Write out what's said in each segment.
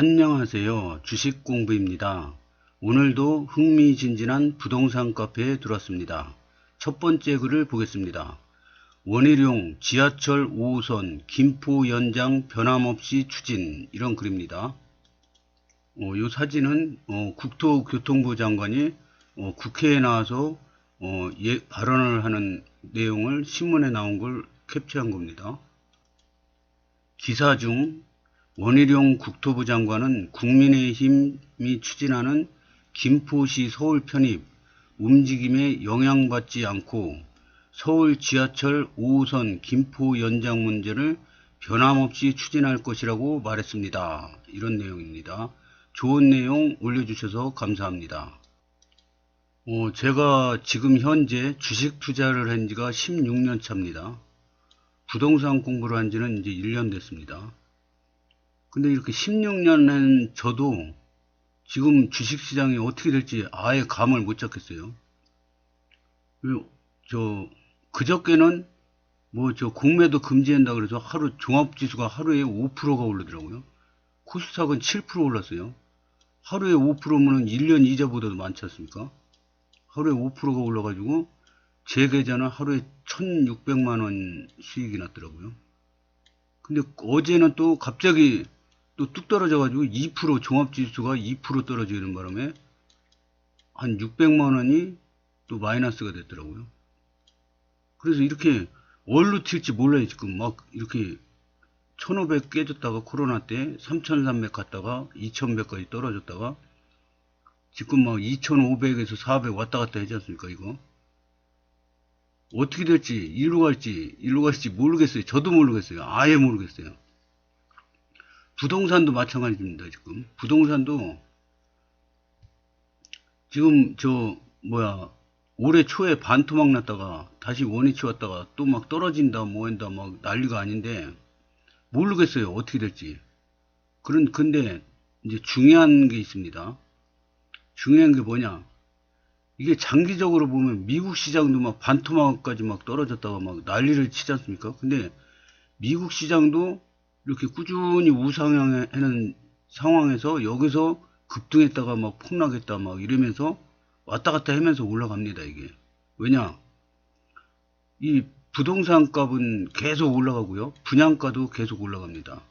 안녕하세요. 주식공부입니다. 오늘도 흥미진진한 부동산 카페에 들어왔습니다. 첫 번째 글을 보겠습니다. 원희룡 지하철 5호선 김포 연장 변함없이 추진, 이런 글입니다. 이 사진은 국토교통부 장관이 국회에 나와서 발언을 하는 내용을 신문에 나온 걸 캡처한 겁니다. 기사 중 원희룡 국토부 장관은 국민의힘이 추진하는 김포시 서울 편입 움직임에 영향받지 않고 서울 지하철 5호선 김포 연장 문제를 변함없이 추진할 것이라고 말했습니다. 이런 내용입니다. 좋은 내용 올려주셔서 감사합니다. 제가 지금 현재 주식 투자를 한 지가 16년 차입니다. 부동산 공부를 한 지는 이제 1년 됐습니다. 근데 이렇게 16년 한 저도 지금 주식시장이 어떻게 될지 아예 감을 못 잡겠어요. 그저께는 공매도 금지한다 그래서 종합지수가 하루에 5%가 오르더라고요. 코스닥은 7% 올랐어요. 하루에 5%면 1년 이자보다도 많지 않습니까? 하루에 5%가 올라가지고 제 계좌는 하루에 1600만원 수익이 났더라고요. 근데 어제는 또 갑자기 또 뚝 떨어져가지고 2% 종합지수가 2% 떨어지는 바람에 한 600만원이 또 마이너스가 됐더라고요. 그래서 이렇게 얼로 튈지 몰라요. 지금 막 이렇게 1500 깨졌다가 코로나 때 3300 갔다가 2100까지 떨어졌다가 지금 막 2500에서 400 왔다 갔다 하지 않습니까? 이거 어떻게 될지 일로 갈지 모르겠어요. 저도 모르겠어요. 아예 모르겠어요. 부동산도 마찬가지입니다. 지금 부동산도 지금 올해 초에 반토막 났다가 다시 원위치 왔다가 또 막 떨어진다 뭐한다 막 난리가 아닌데 모르겠어요. 어떻게 될지. 근데 이제 중요한 게 있습니다. 중요한 게 뭐냐, 이게 장기적으로 보면 미국 시장도 막 반토막까지 막 떨어졌다가 막 난리를 치지 않습니까? 근데 미국 시장도 이렇게 꾸준히 우상향 하는 상황에서 여기서 급등했다가 막 폭락했다 막 이러면서 왔다 갔다 하면서 올라갑니다. 이게 왜냐, 이 부동산 값은 계속 올라가고요, 분양가도 계속 올라갑니다.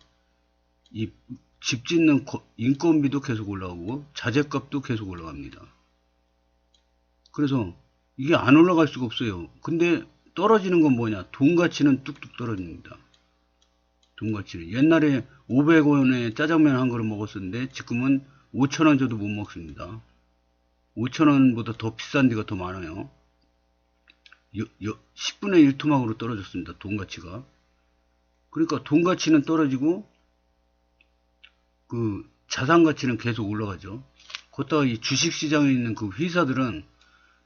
이 집 짓는 인건비도 계속 올라가고 자재값도 계속 올라갑니다. 그래서 이게 안 올라갈 수가 없어요. 근데 떨어지는 건 뭐냐, 돈 가치는 뚝뚝 떨어집니다. 돈 가치는 옛날에 500원에 짜장면 한 그릇 먹었었는데 지금은 5,000원 줘도 못 먹습니다. 5,000원보다 더 비싼 데가 더 많아요. 10분의 1 토막으로 떨어졌습니다. 돈 가치가. 그러니까 돈 가치는 떨어지고 그 자산 가치는 계속 올라가죠. 거기다가 이 주식 시장에 있는 그 회사들은,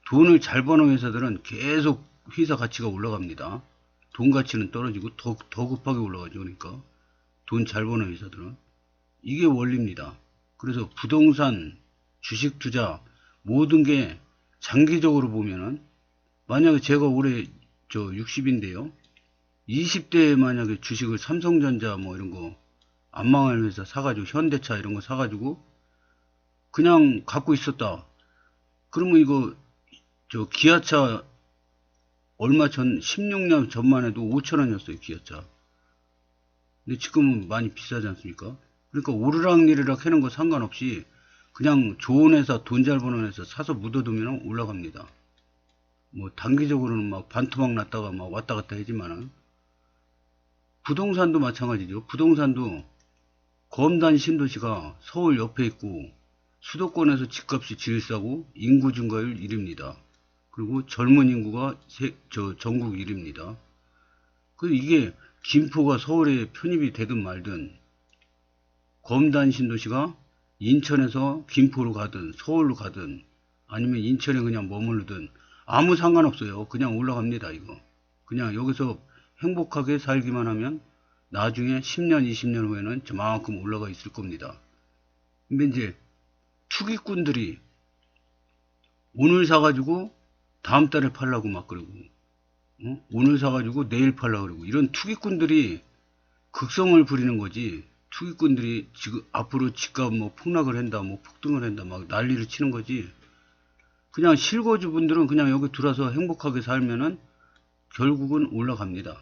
돈을 잘 버는 회사들은 계속 회사 가치가 올라갑니다. 돈 가치는 떨어지고 더 급하게 올라가죠. 그러니까 돈 잘 버는 회사들은. 이게 원리입니다. 그래서 부동산, 주식 투자 모든 게 장기적으로 보면은, 만약에 제가 올해 60인데요 20대에 만약에 주식을 삼성전자 뭐 이런 거 안 망할 회사 사가지고, 현대차 이런 거 사가지고 그냥 갖고 있었다. 그러면 이거 기아차 얼마 전 16년 전만 해도 5,000원이었어요. 기아차. 근데 지금은 많이 비싸지 않습니까? 그러니까 오르락내리락 하는 거 상관없이 그냥 좋은 회사, 돈 잘 버는 회사 사서 묻어두면 올라갑니다. 뭐 단기적으로는 막 반토막 났다가 막 왔다 갔다 하지만은, 부동산도 마찬가지죠. 부동산도 검단 신도시가 서울 옆에 있고 수도권에서 집값이 제일 싸고 인구 증가율 1위입니다. 그리고 젊은 인구가 전국 1위입니다. 그래서 이게 김포가 서울에 편입이 되든 말든, 검단 신도시가 인천에서 김포로 가든 서울로 가든 아니면 인천에 그냥 머무르든 아무 상관없어요. 그냥 올라갑니다. 이거 그냥 여기서 행복하게 살기만 하면 나중에 10년 20년 후에는 저만큼 올라가 있을 겁니다. 근데 이제 투기꾼들이 오늘 사가지고 다음 달에 팔라고 막 그러고, 오늘 사가지고 내일 팔라고 그러고, 이런 투기꾼들이 극성을 부리는 거지, 투기꾼들이 지금 앞으로 집값 뭐 폭락을 한다, 뭐 폭등을 한다, 막 난리를 치는 거지. 그냥 실거주분들은 그냥 여기 들어와서 행복하게 살면은 결국은 올라갑니다.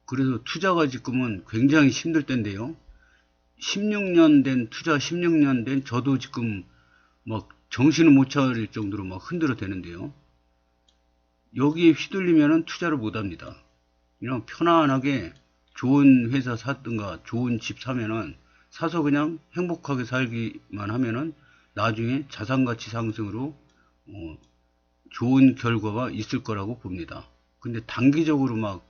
그래서 투자가 지금은 굉장히 힘들 때인데요. 16년 된 투자, 16년 된 저도 지금 막 정신을 못 차릴 정도로 막 흔들어 대는데요. 여기에 휘둘리면은 투자를 못 합니다. 그냥 편안하게 좋은 회사 샀든가 좋은 집 사면은 사서 그냥 행복하게 살기만 하면은 나중에 자산가치 상승으로 좋은 결과가 있을 거라고 봅니다. 근데 단기적으로 막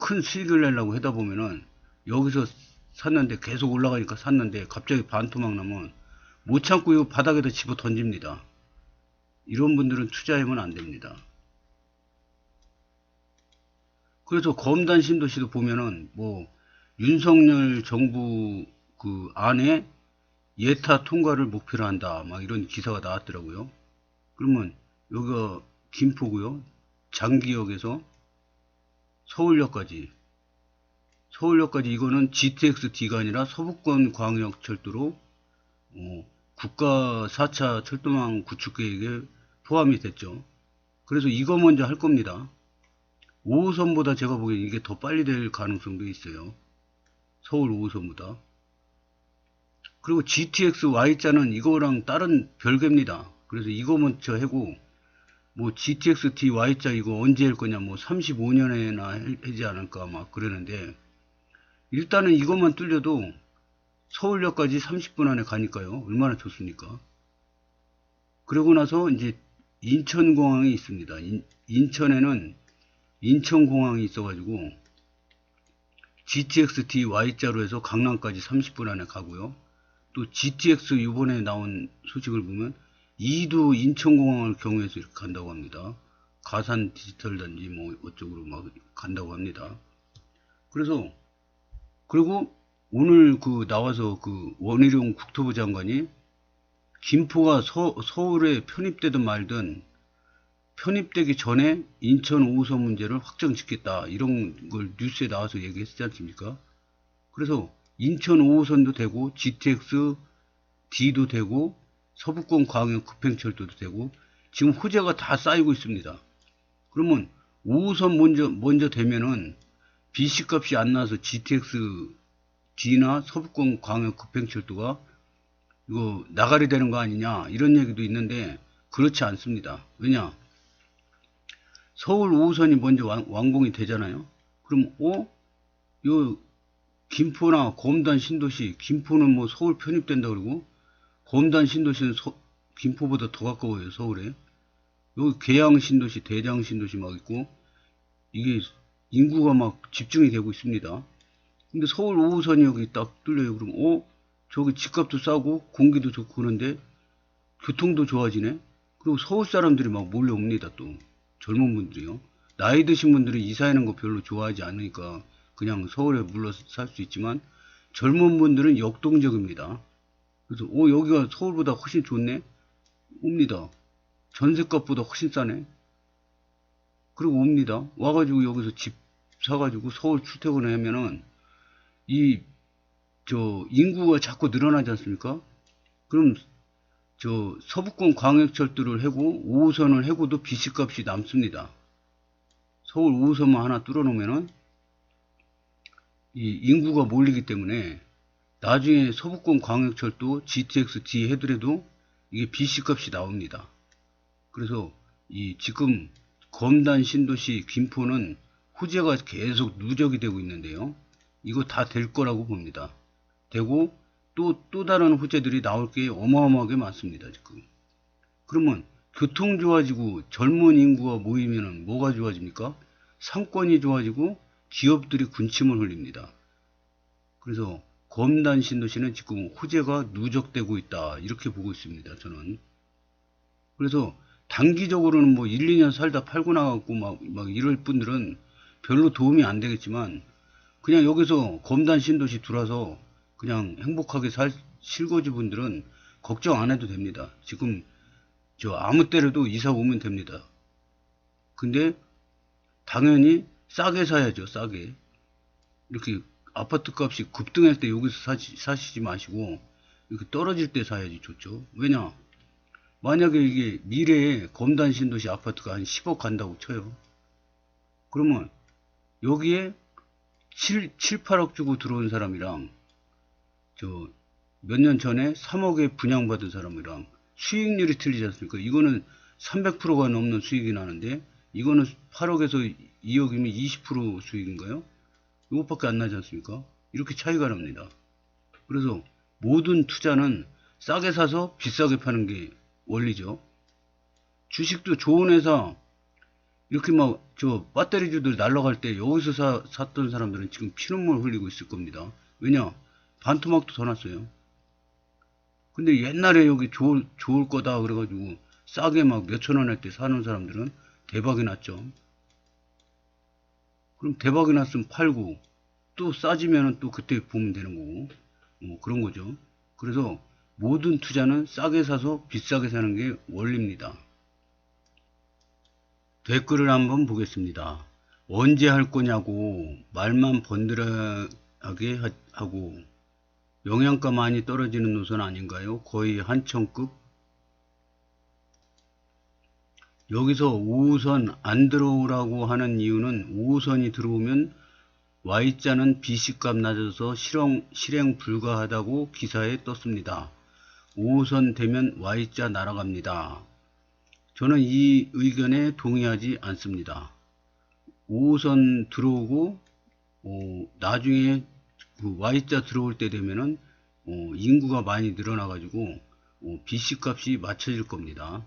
큰 수익을 내려고 하다 보면은 여기서 샀는데 계속 올라가니까 샀는데 갑자기 반토막 나면 못 참고 이거 바닥에다 집어 던집니다. 이런 분들은 투자하면 안 됩니다. 그래서 검단 신도시도 보면은 뭐 윤석열 정부 그 안에 예타 통과를 목표로 한다 막 이런 기사가 나왔더라고요. 그러면 여기가 김포고요. 장기역에서 서울역까지 이거는 GTX-D가 아니라 서부권 광역철도로 국가 4차 철도망 구축 계획에 포함이 됐죠. 그래서 이거 먼저 할 겁니다. 5호선보다 제가 보기엔 이게 더 빨리 될 가능성도 있어요. 서울 5호선보다. 그리고 GTX Y자는 이거랑 다른 별개입니다. 그래서 이거 먼저 하고 뭐 GTX D Y자 이거 언제 할 거냐 뭐 35년에나 하지 않을까 막 그러는데 일단은 이것만 뚫려도 서울역까지 30분 안에 가니까요. 얼마나 좋습니까? 그러고 나서 이제 인천공항이 있습니다. 인천에는 인천공항이 있어가지고 GTX-D Y자로 해서 강남까지 30분 안에 가고요. 또 GTX 이번에 나온 소식을 보면 이두 인천공항을 경유해서 이렇게 간다고 합니다. 가산 디지털 단지 뭐 어쩌고로 막 간다고 합니다. 그래서 그리고 오늘 그 나와서 그 원희룡 국토부 장관이 김포가 서울에 편입되든 말든 편입되기 전에 인천 5호선 문제를 확정짓겠다 이런 걸 뉴스에 나와서 얘기했지 않습니까? 그래서 인천 5호선도 되고 GTX D도 되고 서부권 광역 급행철도도 되고 지금 호재가 다 쌓이고 있습니다. 그러면 5호선 먼저 되면은 BC 값이 안 나와서 GTX D나 서부권 광역 급행철도가 이거 나가리 되는 거 아니냐 이런 얘기도 있는데 그렇지 않습니다. 왜냐? 서울 5호선이 먼저 완공이 되잖아요. 그럼 요 김포나 검단 신도시, 김포는 뭐 서울 편입된다 그러고 검단 신도시는 김포보다 더 가까워요, 서울에. 여기 계양 신도시, 대장 신도시 막 있고 이게 인구가 막 집중이 되고 있습니다. 근데 서울 5호선이 여기 딱 뚫려요. 그럼 저기 집값도 싸고 공기도 좋고 그런데 교통도 좋아지네. 그리고 서울 사람들이 막 몰려옵니다. 또 젊은 분들이요. 나이 드신 분들은 이사하는 거 별로 좋아하지 않으니까 그냥 서울에 물러서 살 수 있지만 젊은 분들은 역동적입니다. 그래서 여기가 서울보다 훨씬 좋네? 옵니다. 전셋값보다 훨씬 싸네? 그리고 옵니다. 와가지고 여기서 집 사가지고 서울 출퇴근을 하면은 인구가 자꾸 늘어나지 않습니까? 그럼 서부권 광역철도를 해고 5호선을 해고도 BC값이 남습니다. 서울 5호선만 하나 뚫어놓으면은 이 인구가 몰리기 때문에 나중에 서부권 광역철도 GTX-D 해더라도 이게 BC값이 나옵니다. 그래서 지금 검단 신도시 김포는 호재가 계속 누적이 되고 있는데요. 이거 다 될 거라고 봅니다. 되고 또 다른 호재들이 나올 게 어마어마하게 많습니다. 지금. 그러면 교통 좋아지고 젊은 인구가 모이면 뭐가 좋아집니까? 상권이 좋아지고 기업들이 군침을 흘립니다. 그래서 검단 신도시는 지금 호재가 누적되고 있다 이렇게 보고 있습니다. 저는. 그래서 단기적으로는 뭐 1, 2년 살다 팔고 나가고 막 이럴 분들은 별로 도움이 안 되겠지만 그냥 여기서 검단 신도시 들어와서 그냥 행복하게 살 실거주 분들은 걱정 안 해도 됩니다. 지금 아무 때라도 이사 오면 됩니다. 근데 당연히 싸게 사야죠. 싸게. 이렇게 아파트 값이 급등할 때 여기서 사시지 마시고 이렇게 떨어질 때 사야지 좋죠. 왜냐? 만약에 이게 미래에 검단 신도시 아파트가 한 10억 간다고 쳐요. 그러면 여기에 8억 주고 들어온 사람이랑 저 몇 년 전에 3억에 분양받은 사람이랑 수익률이 틀리지 않습니까? 이거는 300%가 넘는 수익이 나는데 이거는 8억에서 2억이면 20% 수익인가요? 이것밖에 안 나지 않습니까? 이렇게 차이가 납니다. 그래서 모든 투자는 싸게 사서 비싸게 파는 게 원리죠. 주식도 좋은 회사 이렇게 막 저 배터리주들 날라갈 때 여기서 샀던 사람들은 지금 피눈물 흘리고 있을 겁니다. 왜냐? 반토막도 더 났어요. 근데 옛날에 여기 좋을 거다 그래가지고 싸게 막 몇천 원 할 때 사는 사람들은 대박이 났죠. 그럼 대박이 났으면 팔고 또 싸지면은 또 그때 보면 되는 거고 뭐 그런 거죠. 그래서 모든 투자는 싸게 사서 비싸게 사는 게 원리입니다. 댓글을 한번 보겠습니다. 언제 할 거냐고 말만 번들하게 하고 영양가 많이 떨어지는 노선 아닌가요? 거의 한천급? 여기서 5호선 안 들어오라고 하는 이유는 5호선이 들어오면 Y자는 BC값 낮아서 실행 불가하다고 기사에 떴습니다. 5호선 되면 Y자 날아갑니다. 저는 이 의견에 동의하지 않습니다. 5호선 들어오고 나중에 그 Y자 들어올 때 되면은 인구가 많이 늘어나 가지고 BC 값이 맞춰질 겁니다.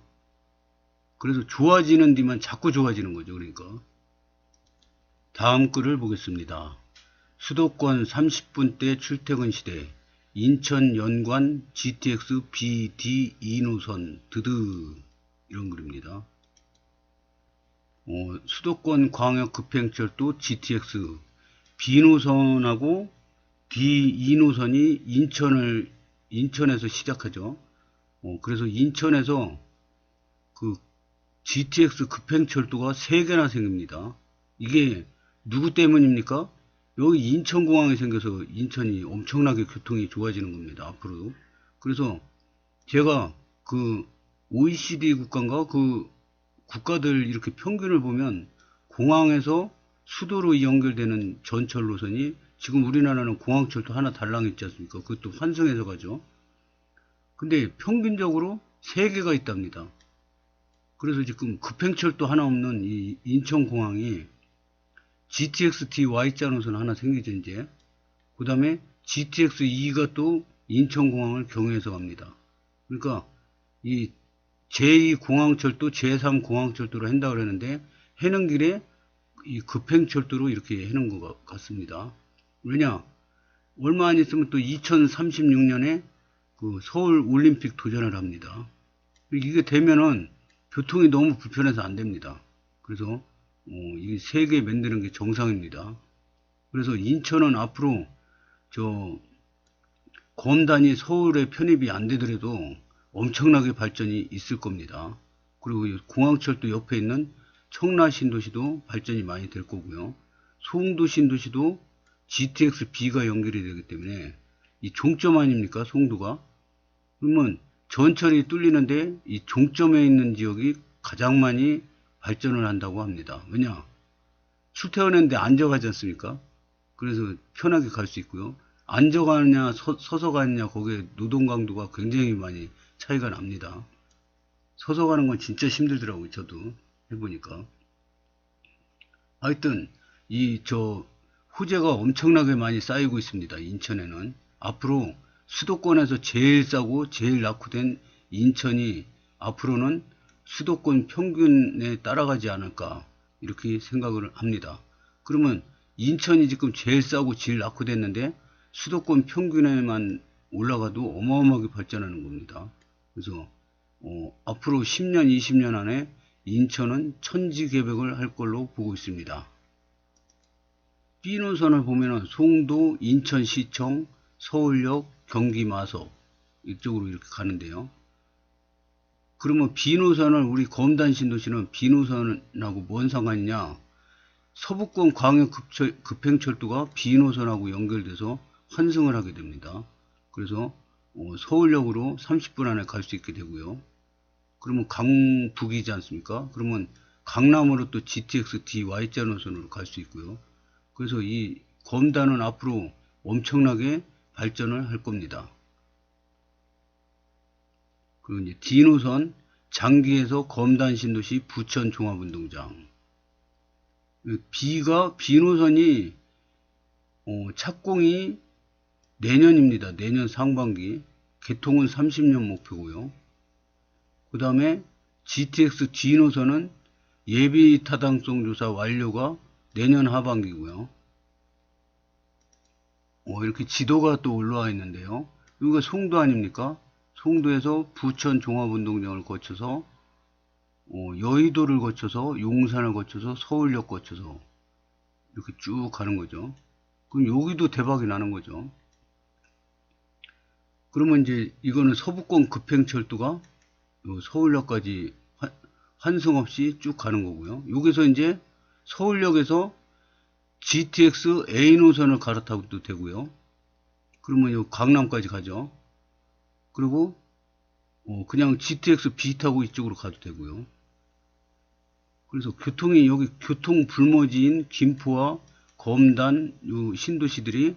그래서 좋아지는 뒤만 자꾸 좋아지는 거죠. 그러니까 다음 글을 보겠습니다. 수도권 30분대 출퇴근 시대 인천 연관 GTX BD 2노선 드드 이런 글입니다. 수도권 광역 급행철도 GTX B노선하고 D2노선이 인천에서 시작하죠. 그래서 인천에서 그 GTX 급행철도가 3개나 생깁니다. 이게 누구 때문입니까? 여기 인천공항이 생겨서 인천이 엄청나게 교통이 좋아지는 겁니다. 앞으로. 그래서 제가 그 OECD 국가인가 그 국가들 이렇게 평균을 보면 공항에서 수도로 연결되는 전철 노선이 지금 우리나라는 공항철도 하나 달랑 있지 않습니까? 그것도 환승해서 가죠. 근데 평균적으로 3개가 있답니다. 그래서 지금 급행철도 하나 없는 이 인천공항이 GTX-T Y자 노선 하나 생기죠, 이제. 그 다음에 GTX-E가 또 인천공항을 경유해서 갑니다. 그러니까 이 제2공항철도, 제3공항철도로 한다고 그러는데 해는 길에 이 급행철도로 이렇게 해놓은 것 같습니다. 왜냐? 얼마 안 있으면 또 2036년에 그 서울 올림픽 도전을 합니다. 이게 되면은 교통이 너무 불편해서 안 됩니다. 그래서 이 3개 만드는 게 정상입니다. 그래서 인천은 앞으로 저 검단이 서울에 편입이 안 되더라도 엄청나게 발전이 있을 겁니다. 그리고 공항철도 옆에 있는 청라신도시도 발전이 많이 될 거고요. 송도신도시도 GTX-B가 연결이 되기 때문에 이 종점 아닙니까? 송도가. 그러면 전철이 뚫리는데 이 종점에 있는 지역이 가장 많이 발전을 한다고 합니다. 왜냐? 출퇴근했는데 앉아가지 않습니까? 그래서 편하게 갈 수 있고요. 앉아가느냐 서서 가느냐 거기에 노동 강도가 굉장히 많이 차이가 납니다. 서서 가는 건 진짜 힘들더라고요. 저도 해보니까. 하여튼 호재가 엄청나게 많이 쌓이고 있습니다. 인천에는. 앞으로 수도권에서 제일 싸고 제일 낙후된 인천이 앞으로는 수도권 평균에 따라가지 않을까 이렇게 생각을 합니다. 그러면 인천이 지금 제일 싸고 제일 낙후됐는데 수도권 평균에만 올라가도 어마어마하게 발전하는 겁니다. 그래서 앞으로 10년 20년 안에 인천은 천지개벽을 할 걸로 보고 있습니다. B노선을 보면은 송도, 인천시청, 서울역, 경기마석 이쪽으로 이렇게 가는데요. 그러면 B노선을 우리 검단신도시는 B노선하고 뭔 상관이냐? 서부권 광역 급행철도가 B노선하고 연결돼서 환승을 하게 됩니다. 그래서 서울역으로 30분 안에 갈 수 있게 되고요. 그러면 강북이지 않습니까? 그러면 강남으로 또 GTX DY자 노선으로 갈 수 있고요. 그래서 이 검단은 앞으로 엄청나게 발전을 할 겁니다. 그리고 이제 D노선 장기에서 검단 신도시 부천 종합운동장. B노선이 착공이 내년입니다. 내년 상반기. 개통은 30년 목표고요. 그 다음에 GTX D노선은 예비 타당성 조사 완료가 내년 하반기고요. 이렇게 지도가 또 올라와 있는데요. 여기가 송도 아닙니까? 송도에서 부천 종합운동장을 거쳐서 여의도를 거쳐서 용산을 거쳐서 서울역 거쳐서 이렇게 쭉 가는 거죠. 그럼 여기도 대박이 나는 거죠. 그러면 이제 이거는 서부권 급행철도가 서울역까지 환승 없이 쭉 가는 거고요. 여기서 이제 서울역에서 GTX A 노선을 갈아타도 되고요. 그러면 요 강남까지 가죠. 그리고 그냥 GTX B 타고 이쪽으로 가도 되고요. 그래서 교통이 여기 교통 불모지인 김포와 검단 요 신도시들이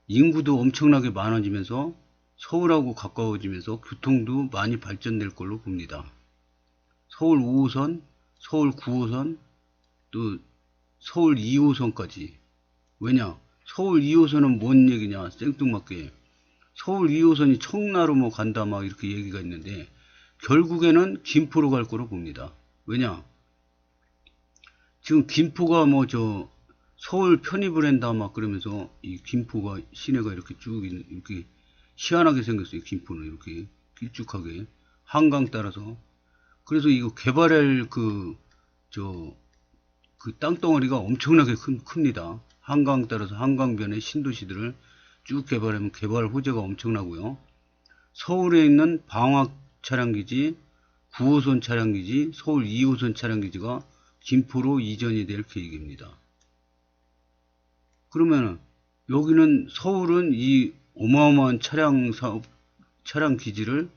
인구도 엄청나게 많아지면서 서울하고 가까워지면서 교통도 많이 발전될 걸로 봅니다. 서울 5호선, 서울 9호선, 또 서울 2호선까지. 왜냐? 서울 2호선은 뭔 얘기냐? 생뚱맞게. 서울 2호선이 청라로 뭐 간다 막 이렇게 얘기가 있는데 결국에는 김포로 갈 거로 봅니다. 왜냐? 지금 김포가 뭐 서울 편입을 한다 막 그러면서 이 김포가 시내가 이렇게 쭉 이렇게 희한하게 생겼어요. 김포는 이렇게 길쭉하게 한강 따라서. 그래서 이거 개발할 그 땅덩어리가 엄청나게 큽니다. 한강 따라서 한강변의 신도시들을 쭉 개발하면 개발 호재가 엄청나고요. 서울에 있는 방학 차량기지, 9호선 차량기지, 서울 2호선 차량기지가 김포로 이전이 될 계획입니다. 그러면 여기는 서울은 이 어마어마한 차량 기지를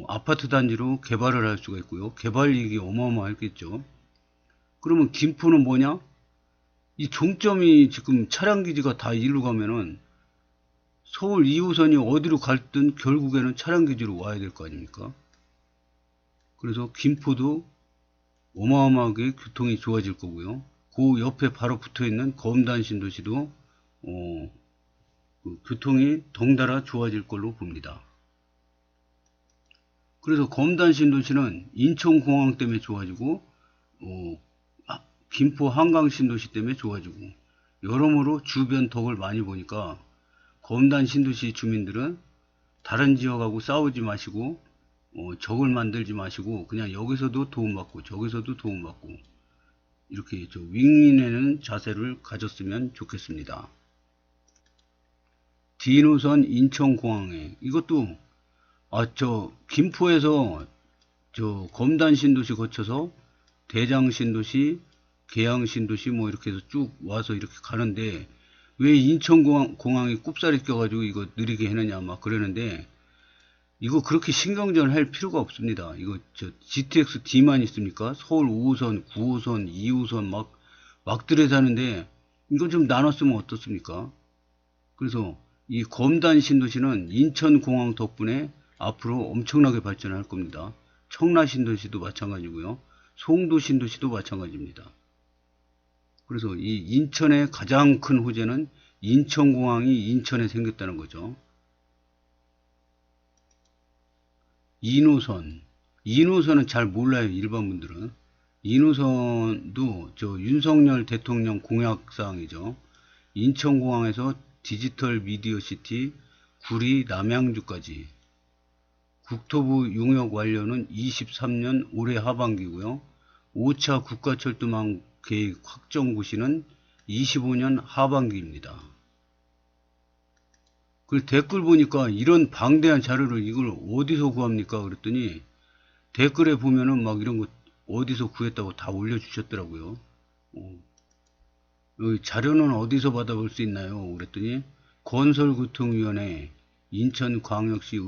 아파트 단지로 개발을 할 수가 있고요. 개발 이익이 어마어마하겠죠. 그러면 김포는 뭐냐? 이 종점이 지금 차량 기지가 다 일로 가면은 서울 2호선이 어디로 갈든 결국에는 차량 기지로 와야 될 거 아닙니까? 그래서 김포도 어마어마하게 교통이 좋아질 거고요. 그 옆에 바로 붙어 있는 검단 신도시도 교통이 덩달아 좋아질 걸로 봅니다. 그래서 검단 신도시는 인천공항 때문에 좋아지고 김포 한강 신도시 때문에 좋아지고 여러모로 주변 덕을 많이 보니까 검단 신도시 주민들은 다른 지역하고 싸우지 마시고 적을 만들지 마시고 그냥 여기서도 도움받고 저기서도 도움받고 이렇게 윙윈하는 자세를 가졌으면 좋겠습니다. D노선 인천공항에 이것도 김포에서 검단 신도시 거쳐서 대장 신도시, 계양 신도시 뭐 이렇게 해서 쭉 와서 이렇게 가는데 왜 인천공항이 꼽살이 껴가지고 이거 느리게 해느냐 막 그러는데 이거 그렇게 신경전을 할 필요가 없습니다. 이거 GTX D만 있습니까? 서울 5호선, 9호선, 2호선 막 들여다는데 이거 좀 나눴으면 어떻습니까? 그래서 이 검단 신도시는 인천공항 덕분에 앞으로 엄청나게 발전할 겁니다. 청라 신도시도 마찬가지고요. 송도 신도시도 마찬가지입니다. 그래서 이 인천의 가장 큰 호재는 인천공항이 인천에 생겼다는 거죠. 2노선은 잘 몰라요. 일반 분들은. 2노선도 윤석열 대통령 공약사항이죠. 인천공항에서 디지털 미디어 시티 구리 남양주까지 국토부 용역 완료는 23년 올해 하반기고요. 5차 국가철도망 계획 확정 고시는 25년 하반기입니다. 그 댓글 보니까 이런 방대한 자료를 이걸 어디서 구합니까? 그랬더니 댓글에 보면은 막 이런 거 어디서 구했다고 다 올려주셨더라고요. 자료는 어디서 받아볼 수 있나요? 그랬더니 건설교통위원회 인천광역시